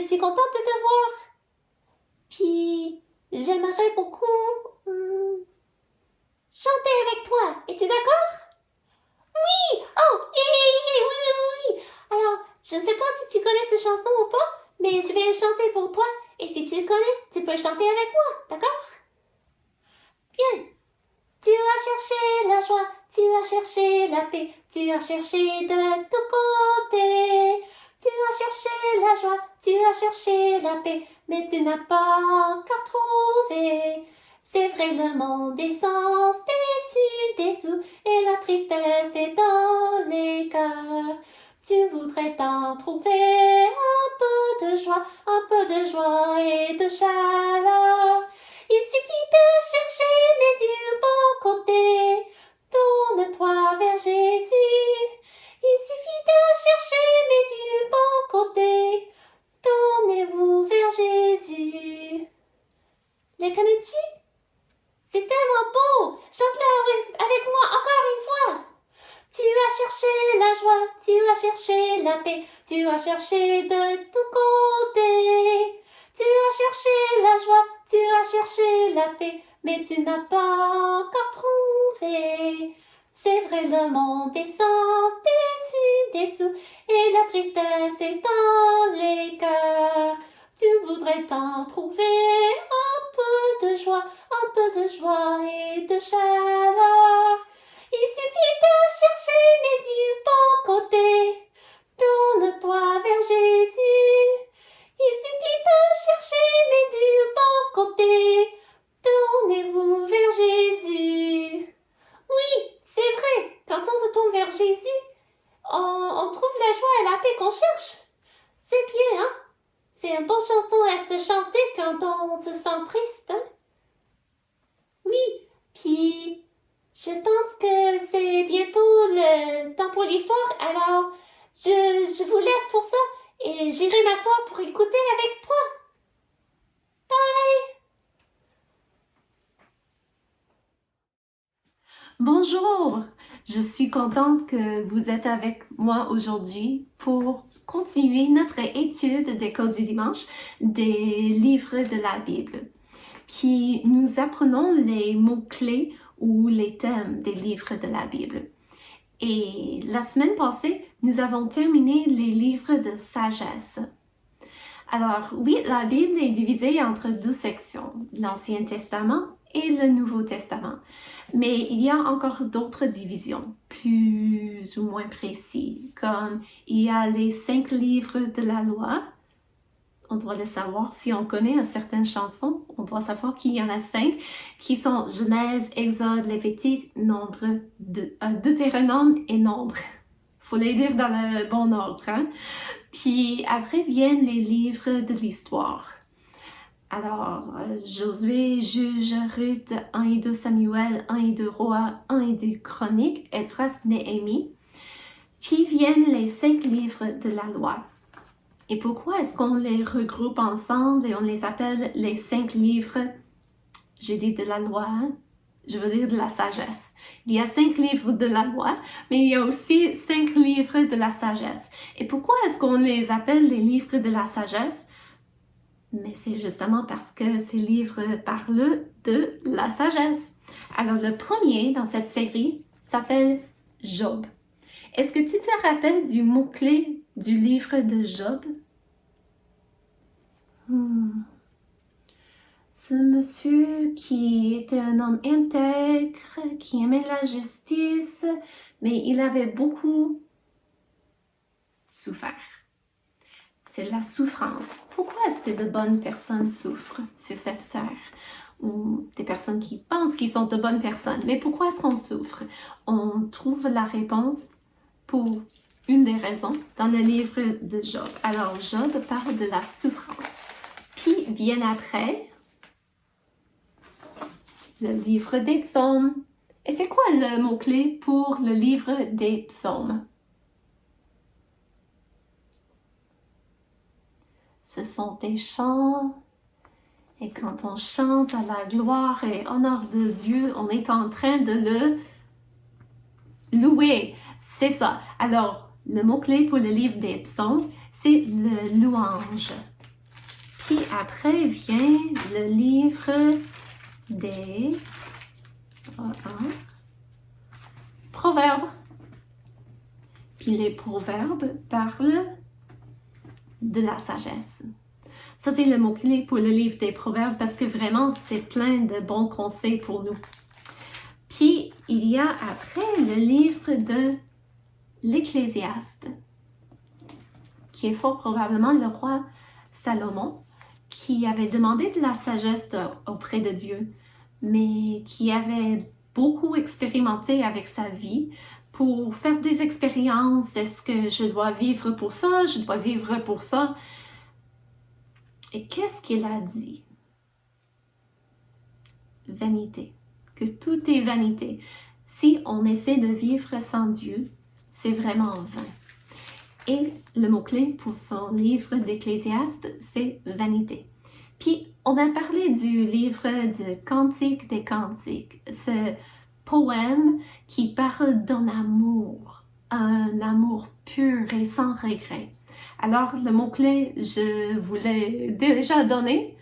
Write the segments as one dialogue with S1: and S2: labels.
S1: suis contente de te voir. Puis, j'aimerais beaucoup chanter avec toi. Es-tu d'accord? Oui! Oh, oui, oui, oui, oui. Alors, je ne sais pas si tu connais cette chanson ou pas, mais je vais chanter pour toi. Et si tu le connais, tu peux chanter avec moi, d'accord? Bien. Tu as cherché la joie, tu as cherché la paix, tu as cherché de tous côtés. Tu as cherché la joie, tu as cherché la paix, mais tu n'as pas encore trouvé. C'est vrai, le monde est sans déçu, dessous, et la tristesse est dans les cœurs. Tu voudrais t'en trouver un peu de joie et de chaleur. Il suffit de chercher, mais du bon côté. Tourne-toi vers Jésus. Il suffit de chercher, mais du bon côté. Tournez-vous vers Jésus. Les connais-tu? C'est tellement beau. Chante-la avec moi encore une fois. Tu as cherché la joie, tu as cherché la paix, tu as cherché de tous côtés. Tu as cherché la joie, tu as cherché la paix, mais tu n'as pas encore trouvé. C'est vrai, le monde est sans dessous, et la tristesse est dans les cœurs. Tu voudrais t'en trouver un peu de joie et de chaleur. Il suffit de chercher, mais du bon côté. Tourne-toi vers Jésus. Il suffit de chercher, mais du bon côté. Tournez-vous vers Jésus. Oui, c'est vrai, quand on se tourne vers Jésus, on trouve la joie et la paix qu'on cherche. C'est bien, hein? C'est une bonne chanson à se chanter quand on se sent triste, hein? Oui, puis je pense que c'est bientôt le temps pour l'histoire, alors je vous laisse pour ça et j'irai m'asseoir pour écouter avec toi. Bye!
S2: Bonjour, je suis contente que vous êtes avec moi aujourd'hui pour continuer notre étude des codes du dimanche des livres de la Bible. Puis nous apprenons les mots-clés ou les thèmes des livres de la Bible. Et la semaine passée, nous avons terminé les livres de sagesse. Alors oui, la Bible est divisée entre deux sections, l'Ancien Testament et le Nouveau Testament. Mais il y a encore d'autres divisions, plus ou moins précises, comme il y a les 5 livres de la loi. On doit le savoir si on connaît certaines chansons. On doit savoir qu'il y en a 5 qui sont Genèse, Exode, Lévitique, Nombre, Deutéronome et Nombre. Faut les dire dans le bon ordre, hein? Puis après viennent les livres de l'histoire. Alors, Josué, Juge, Ruth, 1 et 2 Samuel, 1 et 2 Rois, 1 et 2 Chroniques, Esdras, Néhémie. Puis viennent les 5 livres de la loi. Et pourquoi est-ce qu'on les regroupe ensemble et on les appelle les 5 livres, j'ai dit de la loi, hein? Je veux dire de la sagesse. Il y a 5 livres de la loi, mais il y a aussi 5 livres de la sagesse. Et pourquoi est-ce qu'on les appelle les livres de la sagesse? Mais c'est justement parce que ces livres parlent de la sagesse. Alors le premier dans cette série s'appelle Job. Est-ce que tu te rappelles du mot-clé du livre de Job? Ce monsieur qui était un homme intègre, qui aimait la justice, mais il avait beaucoup souffert. C'est la souffrance. Pourquoi est-ce que de bonnes personnes souffrent sur cette terre? Ou des personnes qui pensent qu'ils sont de bonnes personnes. Mais pourquoi est-ce qu'on souffre? On trouve la réponse pour une des raisons dans le livre de Job. Alors, Job parle de la souffrance. Puis vient après le livre des psaumes. Et c'est quoi le mot-clé pour le livre des psaumes? Ce sont des chants. Et quand on chante à la gloire et honneur de Dieu, on est en train de le louer. C'est ça. Alors, le mot-clé pour le livre des psaumes, c'est le louange. Puis après vient le livre des proverbes. Puis les proverbes parlent de la sagesse. Ça, c'est le mot-clé pour le livre des proverbes parce que vraiment, c'est plein de bons conseils pour nous. Puis, il y a après le livre de l'Ecclésiaste, qui est fort probablement le roi Salomon, qui avait demandé de la sagesse auprès de Dieu, mais qui avait beaucoup expérimenté avec sa vie pour faire des expériences. Est-ce que je dois vivre pour ça? Je dois vivre pour ça? Et qu'est-ce qu'il a dit? Vanité. Que tout est vanité. Si on essaie de vivre sans Dieu, c'est vraiment vain. Et le mot-clé pour son livre d'Ecclésiaste, c'est vanité. Puis, on a parlé du livre de Cantique des Cantiques, ce poème qui parle d'un amour, un amour pur et sans regret. Alors, le mot-clé, je vous l'ai déjà donné,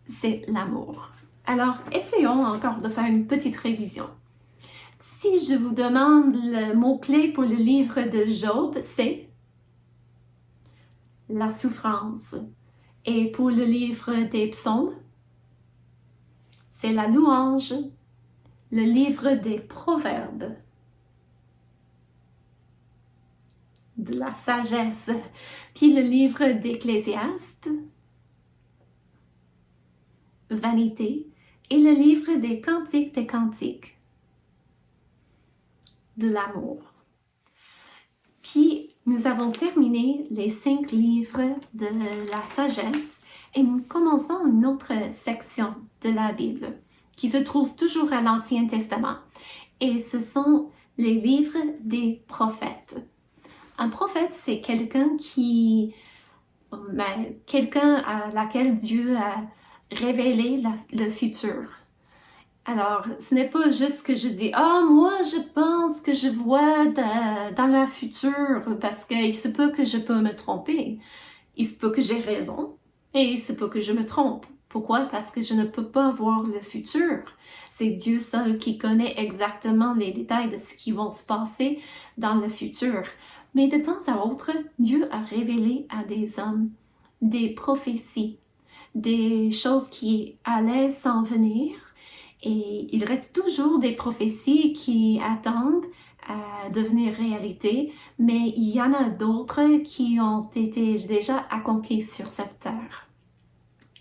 S2: c'est l'amour. Alors, essayons encore de faire une petite révision. Si je vous demande le mot-clé pour le livre de Job, c'est la souffrance. Et pour le livre des psaumes, c'est la louange. Le livre des proverbes, de la sagesse. Puis le livre d'Ecclésiaste, vanité. Et le livre des Cantiques des Cantiques, de l'amour. Puis, nous avons terminé les 5 livres de la sagesse et nous commençons une autre section de la Bible qui se trouve toujours à l'Ancien Testament et ce sont les livres des prophètes. Un prophète, c'est quelqu'un à laquelle Dieu a révélé le futur. Alors, ce n'est pas juste que je dis « Ah, moi, je pense que je vois dans le futur parce qu'il se peut que je peux me tromper. Il se peut que j'ai raison et il se peut que je me trompe. Pourquoi? Parce que je ne peux pas voir le futur. C'est Dieu seul qui connaît exactement les détails de ce qui va se passer dans le futur. Mais de temps à autre, Dieu a révélé à des hommes des prophéties, des choses qui allaient s'en venir. Et il reste toujours des prophéties qui attendent à devenir réalité, mais il y en a d'autres qui ont été déjà accomplies sur cette terre.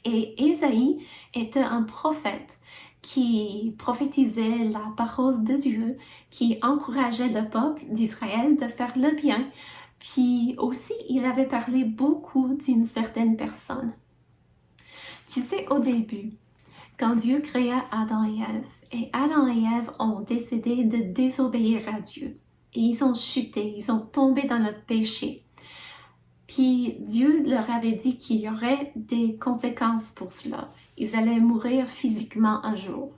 S2: Et Ésaïe était un prophète qui prophétisait la parole de Dieu, qui encourageait le peuple d'Israël de faire le bien. Puis aussi, il avait parlé beaucoup d'une certaine personne. Tu sais, au début, quand Dieu créa Adam et Ève ont décidé de désobéir à Dieu. Et ils ont chuté, ils ont tombé dans le péché. Puis Dieu leur avait dit qu'il y aurait des conséquences pour cela. Ils allaient mourir physiquement un jour.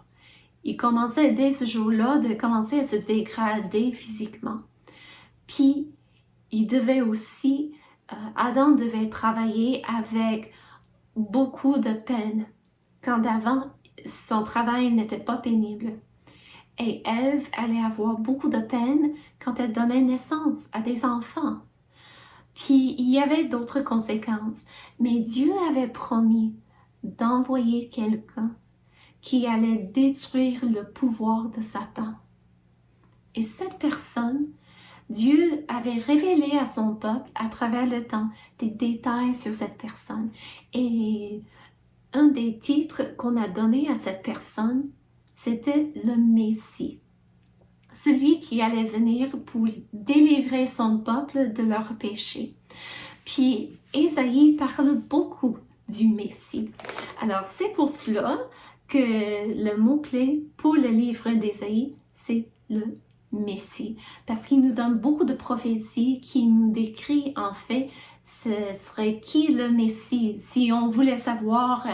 S2: Ils commençaient dès ce jour-là de commencer à se dégrader physiquement. Puis il devait aussi, Adam devait travailler avec beaucoup de peine. Quand avant, son travail n'était pas pénible. Et Ève allait avoir beaucoup de peine quand elle donnait naissance à des enfants. Puis il y avait d'autres conséquences, mais Dieu avait promis d'envoyer quelqu'un qui allait détruire le pouvoir de Satan. Et cette personne, Dieu avait révélé à son peuple à travers le temps des détails sur cette personne. Et un des titres qu'on a donné à cette personne, c'était le Messie. Celui qui allait venir pour délivrer son peuple de leurs péchés. Puis Ésaïe parle beaucoup du Messie. Alors c'est pour cela que le mot-clé pour le livre d'Ésaïe, c'est le Messie. Parce qu'il nous donne beaucoup de prophéties qui nous décrit en fait ce serait qui le Messie. Si on voulait savoir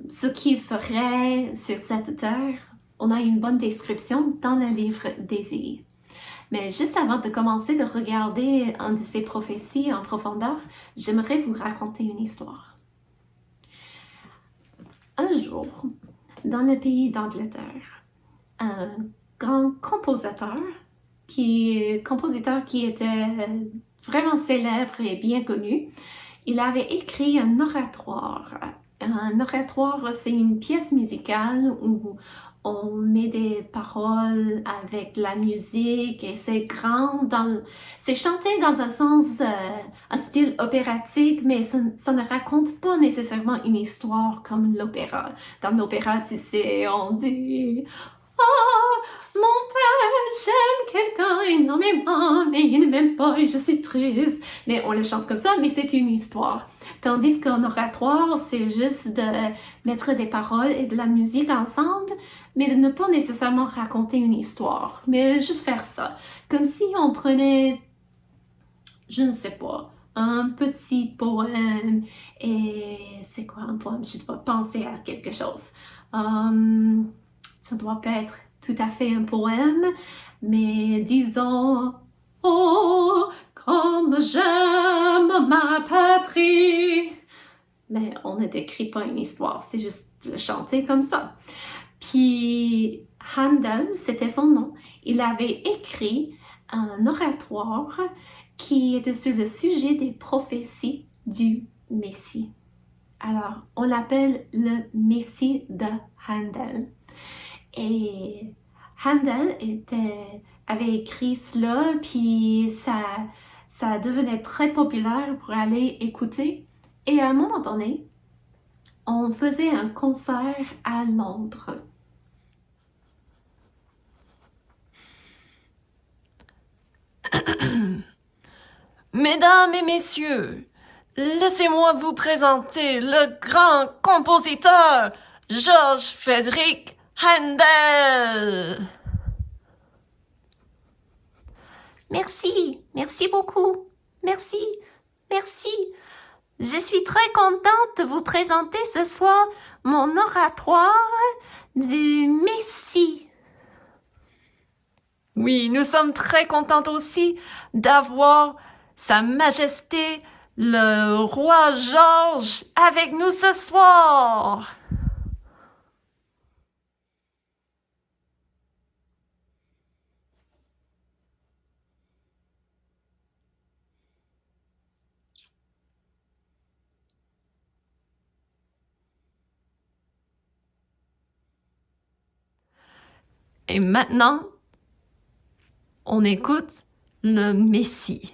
S2: ce qu'il ferait sur cette terre, on a une bonne description dans le livre d'Ésaïe. Mais juste avant de commencer de regarder une de ces prophéties en profondeur, j'aimerais vous raconter une histoire. Un jour, dans le pays d'Angleterre, un grand compositeur qui était vraiment célèbre et bien connu, il avait écrit un oratoire. Un oratoire, c'est une pièce musicale où on met des paroles avec la musique et c'est c'est chanté dans un sens, un style opératique, mais ça ne raconte pas nécessairement une histoire comme l'opéra. Dans l'opéra, tu sais, on dit ah, mon père, j'aime quelqu'un énormément, mais il ne m'aime pas et je suis triste. Mais on le chante comme ça, mais c'est une histoire. Tandis qu'en oratoire, c'est juste de mettre des paroles et de la musique ensemble, mais de ne pas nécessairement raconter une histoire, mais juste faire ça. Comme si on prenait, je ne sais pas, un petit poème et c'est quoi un poème? Je dois penser à quelque chose. Ça doit pas être tout à fait un poème, mais disons oh, comme j'aime ma patrie. Mais on ne décrit pas une histoire, c'est juste le chanter comme ça. Puis Handel, c'était son nom, il avait écrit un oratoire qui était sur le sujet des prophéties du Messie. Alors, on l'appelle le Messie de Handel. Et Handel avait écrit cela, puis ça devenait très populaire pour aller écouter. Et à un moment donné, on faisait un concert à Londres.
S3: Mesdames et messieurs, laissez-moi vous présenter le grand compositeur Georges Frédéric Handel.
S1: Merci, merci beaucoup. Merci, merci. Je suis très contente de vous présenter ce soir mon oratoire du Messie.
S3: Oui, nous sommes très contentes aussi d'avoir Sa Majesté le roi Georges avec nous ce soir. Et maintenant, on écoute le Messie.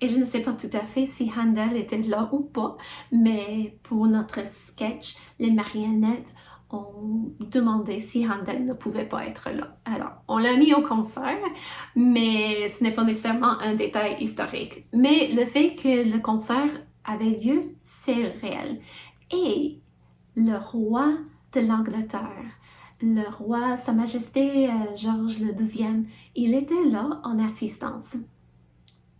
S2: Et je ne sais pas tout à fait si Handel était là ou pas, mais pour notre sketch, les marionnettes ont demandé si Handel ne pouvait pas être là. Alors, on l'a mis au concert, mais ce n'est pas nécessairement un détail historique. Mais le fait que le concert avait lieu, c'est réel. Et le roi de l'Angleterre, le roi, Sa Majesté Georges le XIIe, il était là en assistance.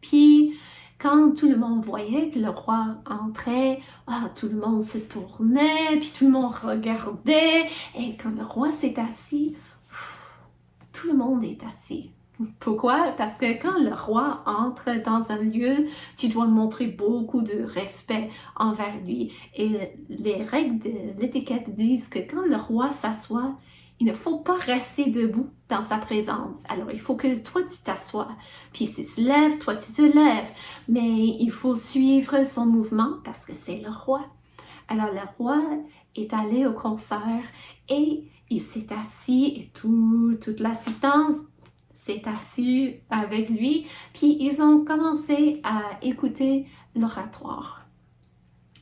S2: Puis, quand tout le monde voyait que le roi entrait, tout le monde se tournait, puis tout le monde regardait. Et quand le roi s'est assis, tout le monde est assis. Pourquoi? Parce que quand le roi entre dans un lieu, tu dois montrer beaucoup de respect envers lui. Et les règles de l'étiquette disent que quand le roi s'assoit, il ne faut pas rester debout dans sa présence. Alors, il faut que toi, tu t'assoies. Puis s'il se lève, toi, tu te lèves. Mais il faut suivre son mouvement parce que c'est le roi. Alors, le roi est allé au concert et il s'est assis et toute l'assistance s'est assis avec lui. Puis, ils ont commencé à écouter l'oratoire.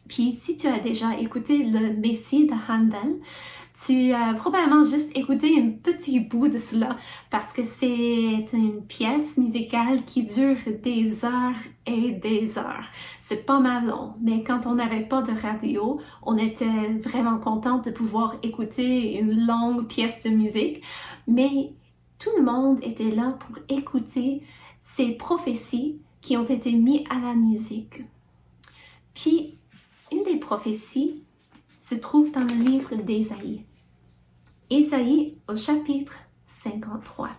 S2: Puis, si tu as déjà écouté le Messie de Handel, tu as probablement juste écouté un petit bout de cela parce que c'est une pièce musicale qui dure des heures et des heures. C'est pas mal long, mais quand on n'avait pas de radio, on était vraiment content de pouvoir écouter une longue pièce de musique. Mais tout le monde était là pour écouter ces prophéties qui ont été mises à la musique. Puis, une des prophéties se trouve dans le livre d'Ésaïe. Ésaïe au chapitre 53.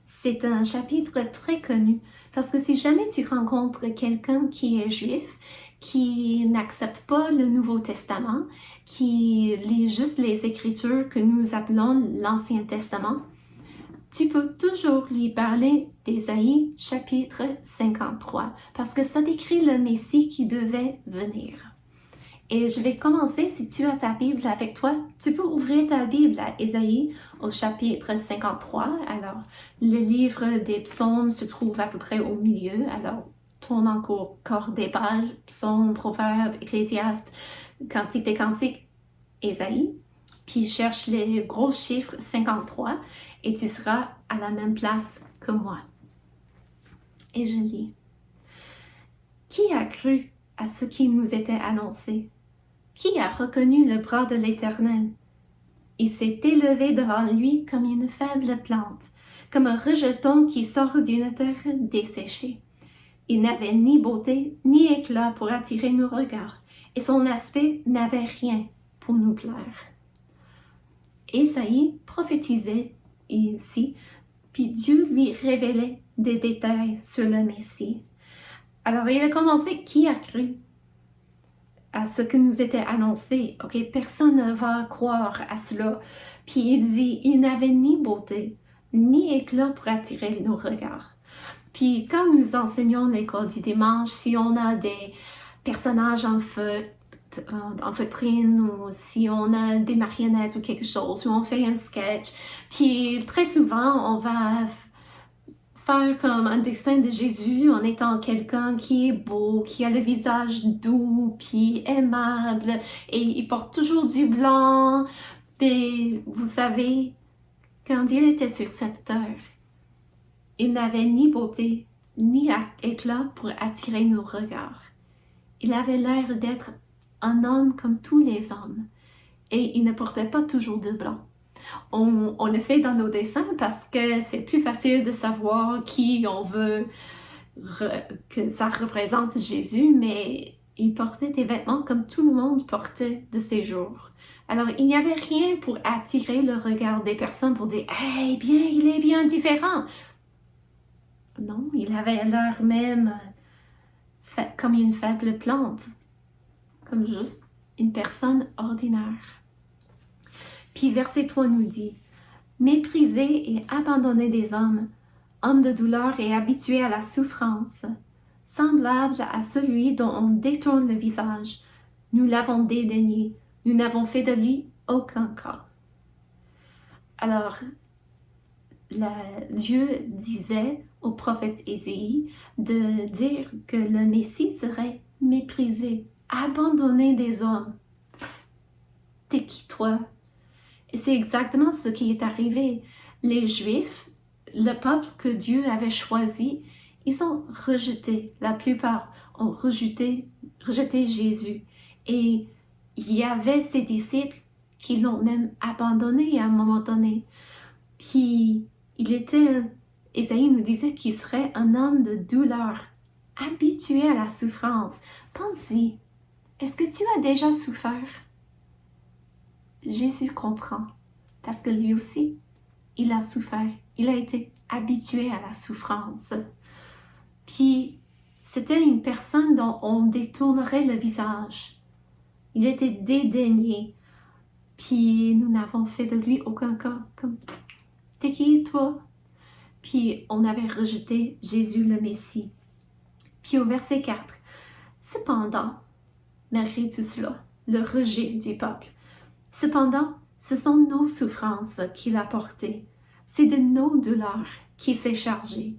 S2: C'est un chapitre très connu parce que si jamais tu rencontres quelqu'un qui est juif, qui n'accepte pas le Nouveau Testament, qui lit juste les Écritures que nous appelons l'Ancien Testament, tu peux toujours lui parler d'Ésaïe chapitre 53 parce que ça décrit le Messie qui devait venir. Et je vais commencer, si tu as ta Bible avec toi, tu peux ouvrir ta Bible à Ésaïe au chapitre 53. Alors, le livre des psaumes se trouve à peu près au milieu. Alors, tourne encore des pages, psaumes, proverbes, ecclésiastes, cantiques des cantiques, Ésaïe. Puis cherche les gros chiffres 53 et tu seras à la même place que moi. Et je lis. Qui a cru à ce qui nous était annoncé? Qui a reconnu le bras de l'Éternel? Il s'est élevé devant lui comme une faible plante, comme un rejeton qui sort d'une terre desséchée. Il n'avait ni beauté ni éclat pour attirer nos regards, et son aspect n'avait rien pour nous plaire. Ésaïe prophétisait ici, puis Dieu lui révélait des détails sur le Messie. Alors il a commencé, qui a cru à ce que nous était annoncé? Ok, personne ne va croire à cela. Puis il dit, il n'avait ni beauté, ni éclat pour attirer nos regards. Puis quand nous enseignons l'école du dimanche, si on a des personnages en feutrine ou si on a des marionnettes ou quelque chose, ou on fait un sketch, puis très souvent on va faire comme un dessin de Jésus en étant quelqu'un qui est beau, qui a le visage doux, puis aimable, et il porte toujours du blanc. Et vous savez, quand il était sur cette terre, il n'avait ni beauté, ni éclat pour attirer nos regards. Il avait l'air d'être un homme comme tous les hommes, et il ne portait pas toujours de blanc. On le fait dans nos dessins parce que c'est plus facile de savoir qui on veut que ça représente Jésus, mais il portait des vêtements comme tout le monde portait de ses jours. Alors, il n'y avait rien pour attirer le regard des personnes pour dire « Hey, bien, il est bien différent ». Non, il avait l'air même comme une faible plante, comme juste une personne ordinaire. Puis verset 3 nous dit, « Méprisé et abandonné des hommes, homme de douleur et habitué à la souffrance, semblable à celui dont on détourne le visage, nous l'avons dédaigné, nous n'avons fait de lui aucun cas. » Alors, Dieu disait au prophète Ésaïe de dire que le Messie serait méprisé, abandonné des hommes. T'es qui toi? Et c'est exactement ce qui est arrivé. Les Juifs, le peuple que Dieu avait choisi, ils ont rejeté, la plupart ont rejeté Jésus. Et il y avait ses disciples qui l'ont même abandonné à un moment donné. Puis, Ésaïe nous disait qu'il serait un homme de douleur, habitué à la souffrance. Pense-y, est-ce que tu as déjà souffert? Jésus comprend, parce que lui aussi, il a souffert. Il a été habitué à la souffrance. Puis, c'était une personne dont on détournerait le visage. Il était dédaigné. Puis, nous n'avons fait de lui aucun cas. Comme, t'es qui toi? Puis, on avait rejeté Jésus le Messie. Puis, au verset 4, cependant, malgré tout cela, le rejet du peuple, cependant, ce sont nos souffrances qu'il a portées. C'est de nos douleurs qu'il s'est chargé.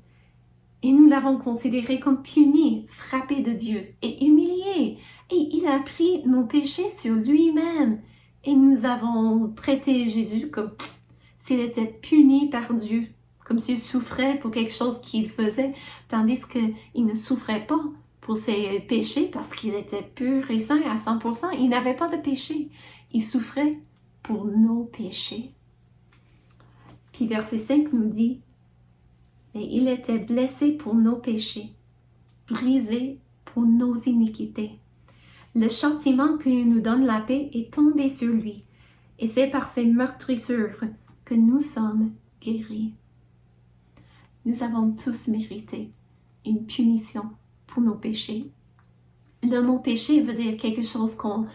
S2: Et nous l'avons considéré comme puni, frappé de Dieu et humilié. Et il a pris nos péchés sur lui-même. Et nous avons traité Jésus comme s'il était puni par Dieu, comme s'il souffrait pour quelque chose qu'il faisait, tandis qu'il ne souffrait pas pour ses péchés parce qu'il était pur et saint à 100%. Il n'avait pas de péché. Il souffrait pour nos péchés. Puis verset 5 nous dit, « Mais il était blessé pour nos péchés, brisé pour nos iniquités. Le châtiment qui nous donne la paix est tombé sur lui, et c'est par ses meurtrissures que nous sommes guéris. » nous avons tous mérité une punition pour nos péchés. Le mot péché veut dire quelque chose qu'on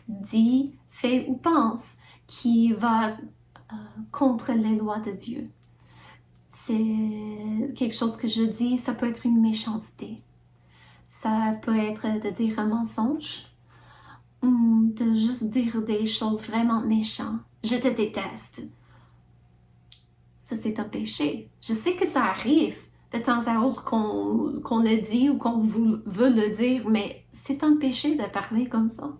S2: dit, fait ou pense qui va contre les lois de Dieu. C'est quelque chose que je dis, ça peut être une méchanceté. Ça peut être de dire un mensonge ou de juste dire des choses vraiment méchantes. Je te déteste. Ça, c'est un péché. Je sais que ça arrive de temps à autre qu'on le dit ou qu'on veut le dire, mais c'est un péché de parler comme ça.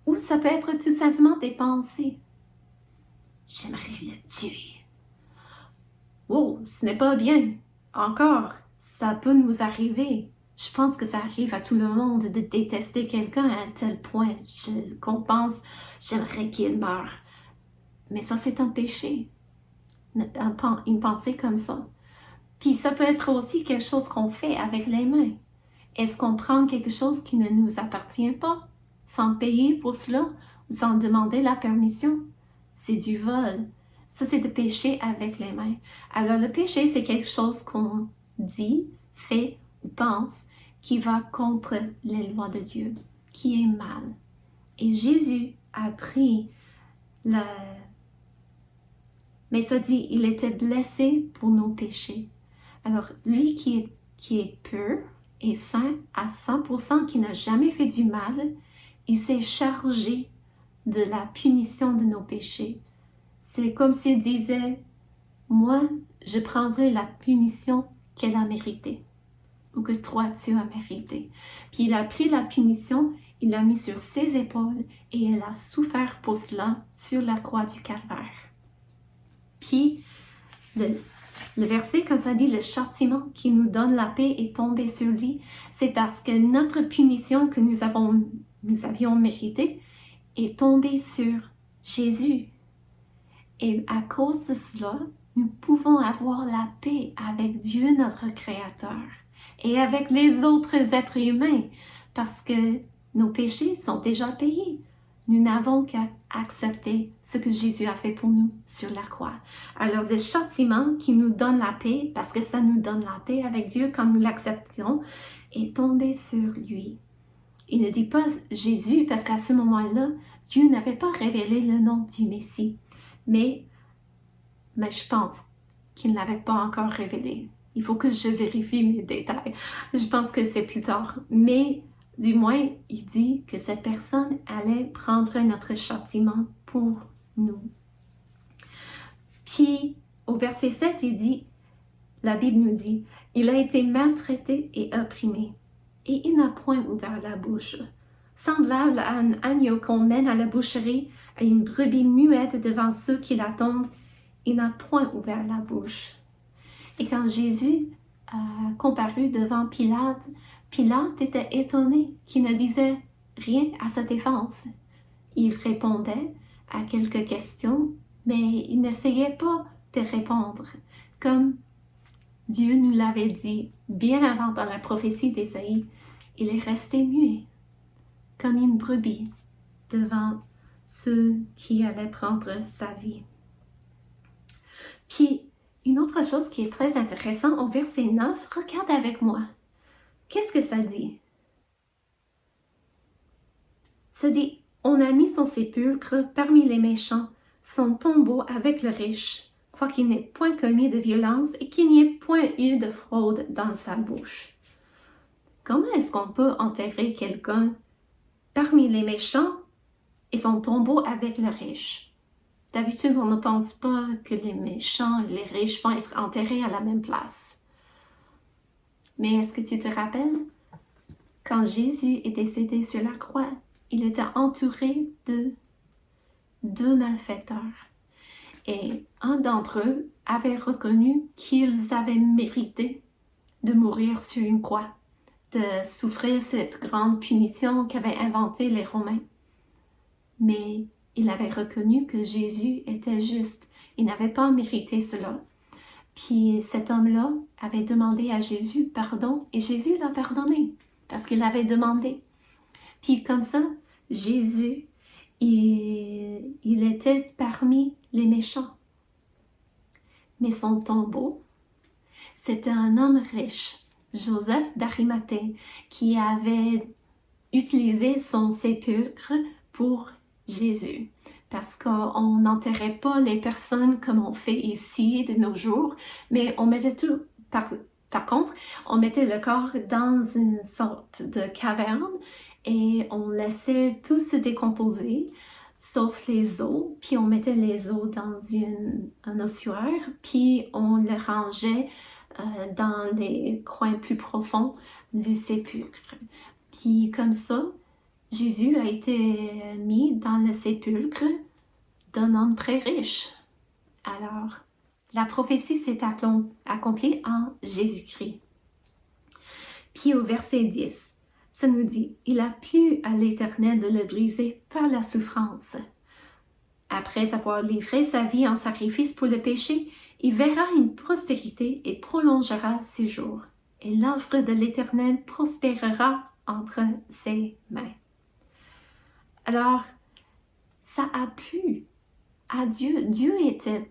S2: Ou ça peut être tout simplement des pensées. J'aimerais le tuer. Oh, ce n'est pas bien. Encore, ça peut nous arriver. Je pense que ça arrive à tout le monde de détester quelqu'un à un tel point qu'on pense « j'aimerais qu'il meure ». Mais ça, c'est un péché. Une pensée comme ça. Puis ça peut être aussi quelque chose qu'on fait avec les mains. Est-ce qu'on prend quelque chose qui ne nous appartient pas, sans payer pour cela ou sans demander la permission? C'est du vol. Ça, c'est de pécher avec les mains. Alors, le péché, c'est quelque chose qu'on dit, fait ou pense qui va contre les lois de Dieu, qui est mal. Et Jésus a pris Mais ça dit, il était blessé pour nos péchés. Alors, lui qui est pur et saint à 100%, qui n'a jamais fait du mal, il s'est chargé de la punition de nos péchés. C'est comme s'il disait, moi, je prendrai la punition qu'elle a méritée, ou que toi, tu as mérité. Puis il a pris la punition, il l'a mis sur ses épaules, et il a souffert pour cela sur la croix du Calvaire. Puis, le verset, quand ça dit le châtiment qui nous donne la paix est tombé sur lui, c'est parce que notre punition que nous avions méritée est tombée sur Jésus. Et à cause de cela, nous pouvons avoir la paix avec Dieu, notre Créateur, et avec les autres êtres humains, parce que nos péchés sont déjà payés. Nous n'avons qu'à accepter ce que Jésus a fait pour nous sur la croix. Alors, le châtiment qui nous donne la paix, parce que ça nous donne la paix avec Dieu quand nous l'acceptons, est tombé sur lui. Il ne dit pas Jésus, parce qu'à ce moment-là, Dieu n'avait pas révélé le nom du Messie. Mais je pense qu'il ne l'avait pas encore révélé. Il faut que je vérifie mes détails. Je pense que c'est plus tard. Mais du moins, il dit que cette personne allait prendre notre châtiment pour nous. Puis, au verset 7, la Bible nous dit, « Il a été maltraité et opprimé, et il n'a point ouvert la bouche. Semblable à un agneau qu'on mène à la boucherie, à une brebis muette devant ceux qui l'attendent, il n'a point ouvert la bouche. » Et quand Jésus a comparu devant Pilate, Pilate était étonné qu'il ne disait rien à sa défense. Il répondait à quelques questions, mais il n'essayait pas de répondre, comme Dieu nous l'avait dit bien avant dans la prophétie d'Ésaïe. Il est resté muet, comme une brebis, devant ceux qui allaient prendre sa vie. Puis, une autre chose qui est très intéressante au verset 9, regarde avec moi. Qu'est-ce que ça dit? Ça dit, on a mis son sépulcre parmi les méchants, son tombeau avec le riche, quoiqu'il n'ait point commis de violence et qu'il n'y ait point eu de fraude dans sa bouche. Comment est-ce qu'on peut enterrer quelqu'un parmi les méchants et son tombeau avec le riche? D'habitude, on ne pense pas que les méchants et les riches vont être enterrés à la même place. Mais est-ce que tu te rappelles? Quand Jésus est décédé sur la croix, il était entouré de 2 malfaiteurs. Et un d'entre eux avait reconnu qu'ils avaient mérité de mourir sur une croix, de souffrir cette grande punition qu'avaient inventée les Romains. Mais il avait reconnu que Jésus était juste. Il n'avait pas mérité cela. Puis cet homme-là avait demandé à Jésus pardon et Jésus l'a pardonné parce qu'il avait demandé. Puis comme ça, Jésus, il était parmi les méchants. Mais son tombeau, C'était un homme riche, Joseph d'Arimathée, qui avait utilisé son sépulcre pour Jésus. Parce qu'on n'enterrait pas les personnes comme on fait ici de nos jours, mais on mettait tout, par contre, on mettait le corps dans une sorte de caverne et on laissait tout se décomposer, sauf les os, puis on mettait les os dans un ossuaire, puis on les rangeait dans les coins plus profonds du sépulcre. Puis comme ça, Jésus a été mis dans le sépulcre d'un homme très riche. Alors, la prophétie s'est accomplie en Jésus-Christ. Puis au verset 10, ça nous dit, « Il a plu à l'Éternel de le briser par la souffrance. Après avoir livré sa vie en sacrifice pour le péché, il verra une postérité et prolongera ses jours. Et l'œuvre de l'Éternel prospérera entre ses mains. » Alors, ça a plu à Dieu. Dieu était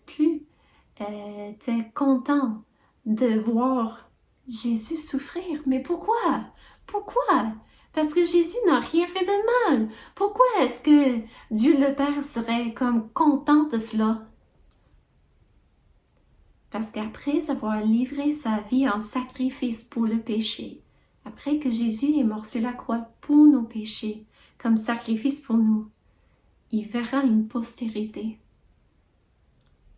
S2: content de voir Jésus souffrir. Mais pourquoi? Pourquoi? Parce que Jésus n'a rien fait de mal. Pourquoi est-ce que Dieu le Père serait comme content de cela? Parce qu'après avoir livré sa vie en sacrifice pour le péché, après que Jésus est mort sur la croix pour nos péchés, comme sacrifice pour nous, il verra une postérité.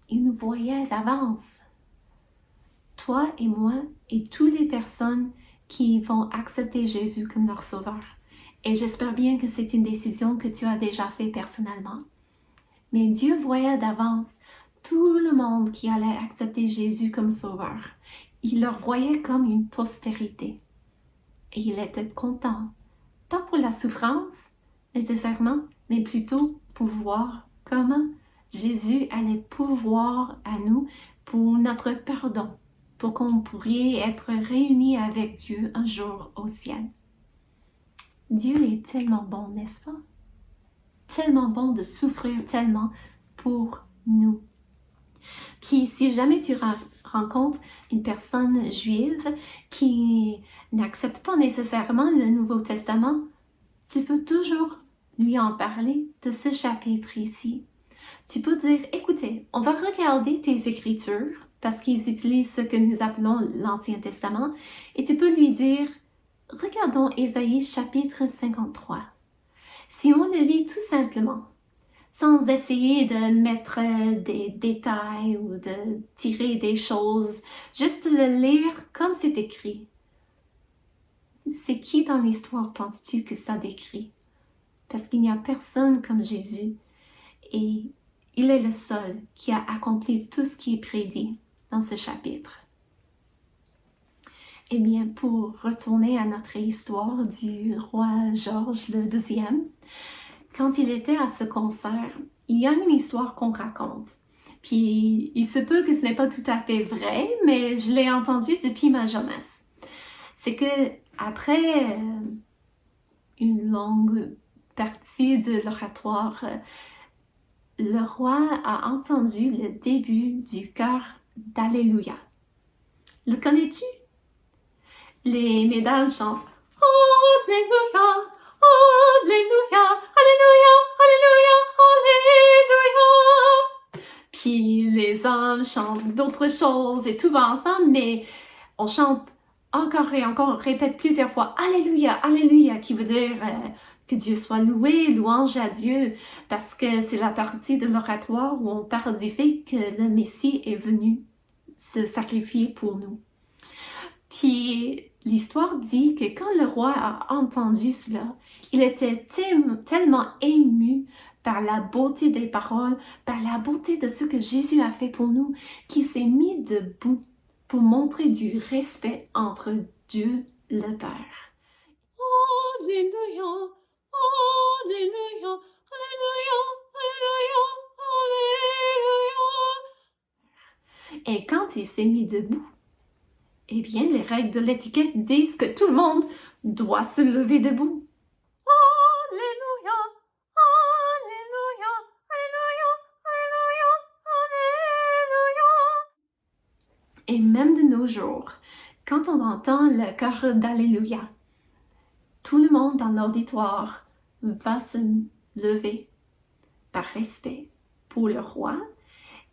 S2: Il nous voyait d'avance. Toi et moi et toutes les personnes qui vont accepter Jésus comme leur sauveur. Et j'espère bien que c'est une décision que tu as déjà faite personnellement. Mais Dieu voyait d'avance tout le monde qui allait accepter Jésus comme sauveur. Il leur voyait comme une postérité. Et il était content, pas pour la souffrance nécessairement, mais plutôt pour voir comment Jésus allait pouvoir à nous pour notre pardon, pour qu'on pourrait être réunis avec Dieu un jour au ciel. Dieu est tellement bon, n'est-ce pas? Tellement bon de souffrir tellement pour nous. Puis si jamais tu rencontres une personne juive qui n'accepte pas nécessairement le Nouveau Testament, tu peux toujours lui en parler de ce chapitre ici. Tu peux dire, écoutez, on va regarder tes Écritures, parce qu'ils utilisent ce que nous appelons l'Ancien Testament, et tu peux lui dire, regardons Ésaïe chapitre 53. Si on le lit tout simplement, sans essayer de mettre des détails ou de tirer des choses, juste le lire comme c'est écrit. C'est qui dans l'histoire penses-tu que ça décrit? Parce qu'il n'y a personne comme Jésus et il est le seul qui a accompli tout ce qui est prédit dans ce chapitre. Eh bien, pour retourner à notre histoire du roi Georges le II, quand il était à ce concert, il y a une histoire qu'on raconte. Puis, il se peut que ce n'est pas tout à fait vrai, mais je l'ai entendu depuis ma jeunesse. C'est que après une longue partie de l'oratoire, le roi a entendu le début du chœur d'Alléluia. Le connais-tu? Les mesdames chantent Alléluia, Alléluia, Alléluia, Alléluia, Alléluia. Puis les hommes chantent d'autres choses et tout va ensemble, mais on chante encore et encore, on répète plusieurs fois Alléluia, Alléluia, qui veut dire que Dieu soit loué, louange à Dieu, parce que c'est la partie de l'oratoire où on parle du fait que le Messie est venu se sacrifier pour nous. Puis l'histoire dit que quand le roi a entendu cela, il était tellement ému par la beauté des paroles, par la beauté de ce que Jésus a fait pour nous, qu'il s'est mis debout pour montrer du respect entre Dieu le Père. Alléluia, Alléluia, Alléluia, Alléluia, Alléluia. Et quand il s'est mis debout, eh bien, les règles de l'étiquette disent que tout le monde doit se lever debout. Alléluia, Alléluia, Alléluia, Alléluia, Et même de nos jours, quand on entend le chœur d'Alléluia, tout le monde dans l'auditoire va se lever par respect pour le roi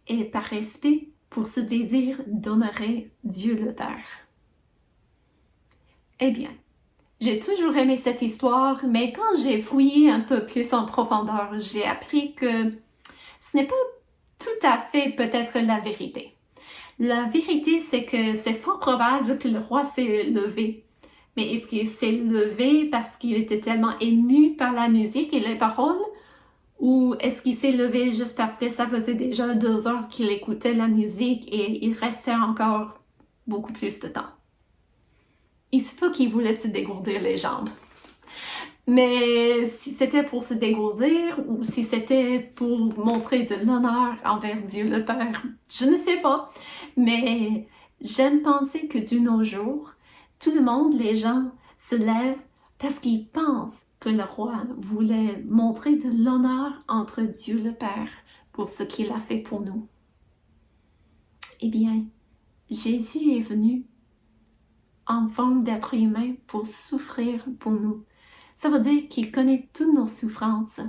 S2: et par respect pour ce désir d'honorer Dieu le Père. Eh bien, j'ai toujours aimé cette histoire, mais quand j'ai fouillé un peu plus en profondeur, j'ai appris que ce n'est pas tout à fait peut-être la vérité. La vérité, c'est que c'est fort probable que le roi s'est levé. Mais est-ce qu'il s'est levé parce qu'il était tellement ému par la musique et les paroles? Ou est-ce qu'il s'est levé juste parce que ça faisait déjà 2 heures qu'il écoutait la musique et il restait encore beaucoup plus de temps? Il se peut qu'il voulait se dégourdir les jambes. Mais si c'était pour se dégourdir ou si c'était pour montrer de l'honneur envers Dieu le Père, je ne sais pas. Mais j'aime penser que de nos jours, tout le monde, les gens, se lèvent parce qu'ils pensent que le roi voulait montrer de l'honneur entre Dieu le Père pour ce qu'il a fait pour nous. Eh bien, Jésus est venu en forme d'être humain pour souffrir pour nous. Ça veut dire qu'il connaît toutes nos souffrances.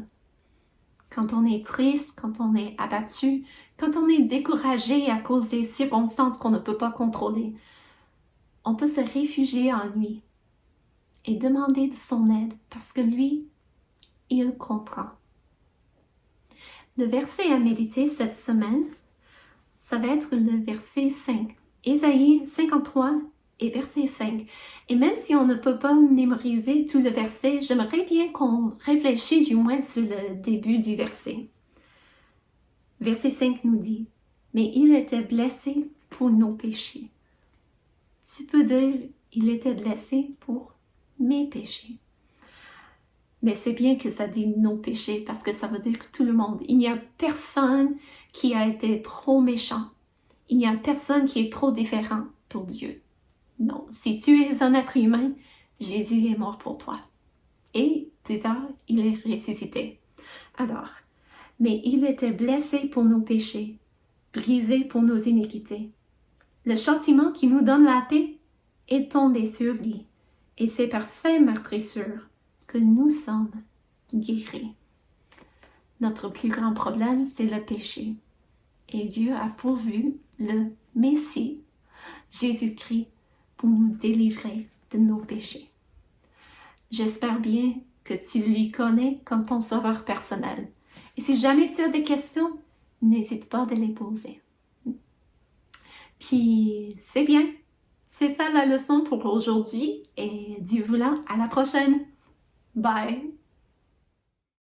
S2: Quand on est triste, quand on est abattu, quand on est découragé à cause des circonstances qu'on ne peut pas contrôler, on peut se réfugier en lui et demander de son aide parce que lui, il comprend. Le verset à méditer cette semaine, ça va être le verset 5. Ésaïe 53 et verset 5. Et même si on ne peut pas mémoriser tout le verset, j'aimerais bien qu'on réfléchisse du moins sur le début du verset. Verset 5 nous dit, « Mais il était blessé pour nos péchés. » Tu peux dire, il était blessé pour mes péchés. Mais c'est bien que ça dit nos péchés parce que ça veut dire tout le monde. Il n'y a personne qui a été trop méchant. Il n'y a personne qui est trop différent pour Dieu. Non, si tu es un être humain, Jésus est mort pour toi. Et plus tard, il est ressuscité. Alors, mais il était blessé pour nos péchés, brisé pour nos iniquités. Le châtiment qui nous donne la paix est tombé sur lui, et c'est par ses meurtrissures que nous sommes guéris. Notre plus grand problème, c'est le péché. Et Dieu a pourvu le Messie, Jésus-Christ, pour nous délivrer de nos péchés. J'espère bien que tu lui connais comme ton sauveur personnel. Et si jamais tu as des questions, n'hésite pas de les poser. Puis, c'est bien. C'est ça la leçon pour aujourd'hui et Dieu voulant, à la prochaine. Bye!